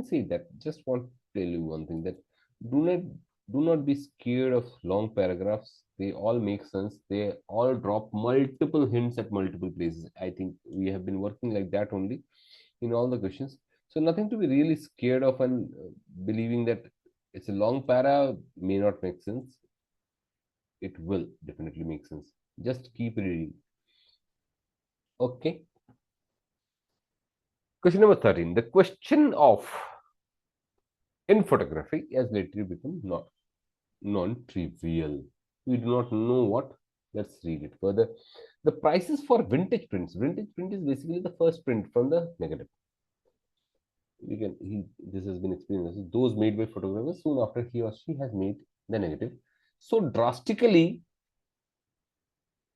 can say that. Just want to tell you one thing, that do not be scared of long paragraphs. They all make sense. They all drop multiple hints at multiple places. I think we have been working like that only in all the questions. So nothing to be really scared of, and believing that it's a long para may not make sense. It will definitely make sense. Just keep reading. Okay. Question number 13. The question of in photography has lately become not non-trivial. We do not know what. Let's read it further. The prices for vintage prints. Vintage print is basically the first print from the negative. This has been explained. Those made by photographers soon after he or she has made the negative so drastically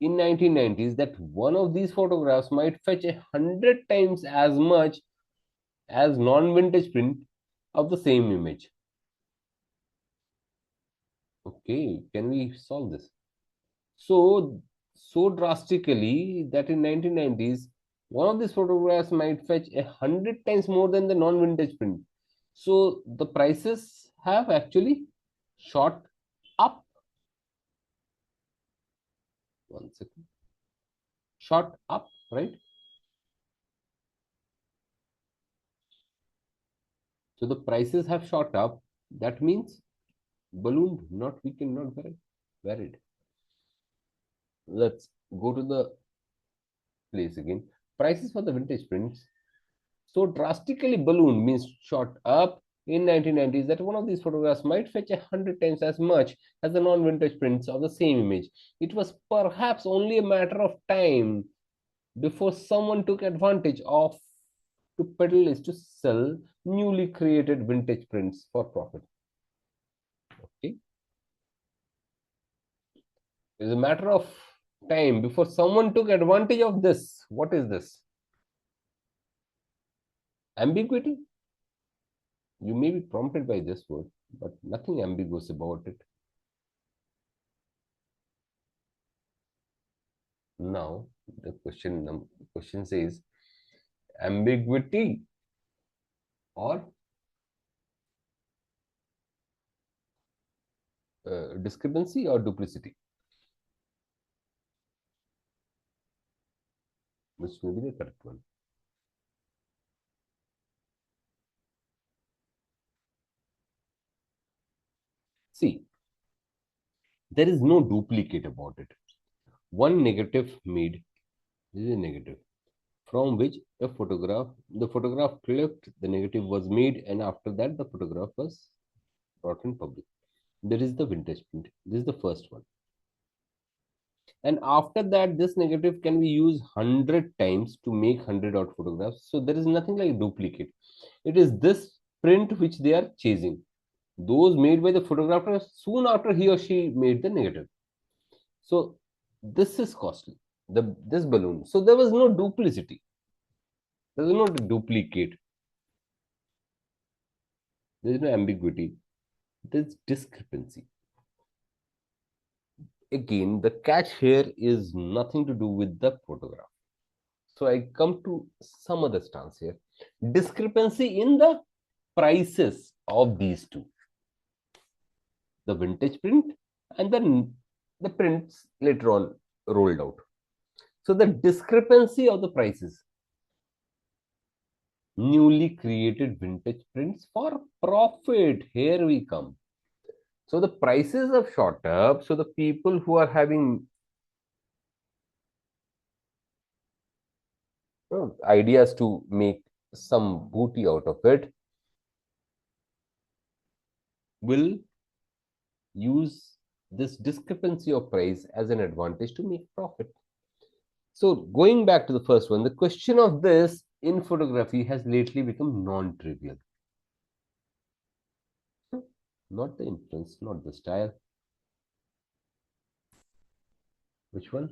in 1990s that one of these photographs might fetch 100 times as much as non-vintage print of the same image. Okay, can we solve this? So drastically that in 1990s, one of these photographs might fetch 100 times more than the non-vintage print. So the prices have actually shot up. One second. Shot up, right? So the prices have shot up. That means ballooned, not weakened, not varied. Let's go to the place again. Prices for the vintage prints so drastically ballooned means shot up in 1990s that one of these photographs might fetch 100 times as much as the non-vintage prints of the same image. It was perhaps only a matter of time before someone took advantage of to peddle is to sell newly created vintage prints for profit. Okay, it's a matter of time before someone took advantage of this. What is this? Ambiguity? You may be prompted by this word, but nothing ambiguous about it. Now, the question says ambiguity or discrepancy or duplicity, which may be the correct one. See, there is no duplicate about it. One negative made, this is a negative, from which the photograph clicked, the negative was made, and after that the photograph was brought in public. There is the vintage print. This is the first one. And after that, this negative can be used 100 times to make 100 odd photographs. So there is nothing like duplicate. It is this print which they are chasing. Those made by the photographer soon after he or she made the negative. So this is costly. This balloon. So there was no duplicity. There is no duplicate. There is no ambiguity. There's discrepancy. Again, the catch here is nothing to do with the photograph. So I come to some other stance here. Discrepancy in the prices of these two. The vintage print and the prints later on rolled out. So the discrepancy of the prices. Newly created vintage prints for profit. Here we come. So the prices have shot up. So the people who are having ideas to make some booty out of it will use this discrepancy of price as an advantage to make profit. So going back to the first one, the question of this in photography has lately become non-trivial. Not the influence, not the style. Which one?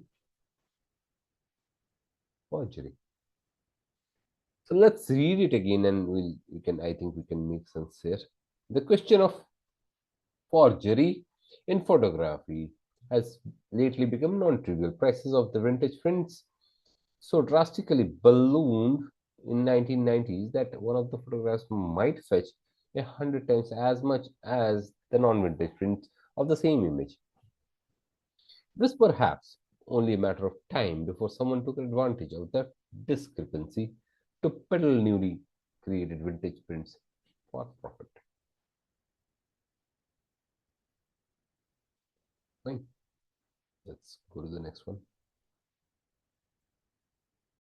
Forgery. So let's read it again and I think we can make sense here. The question of forgery in photography has lately become non-trivial. Prices of the vintage prints so drastically ballooned in 1990s that one of the photographs might fetch 100 times as much as the non-vintage prints of the same image. It was perhaps only a matter of time before someone took advantage of that discrepancy to peddle newly created vintage prints for profit. Fine. Let's go to the next one.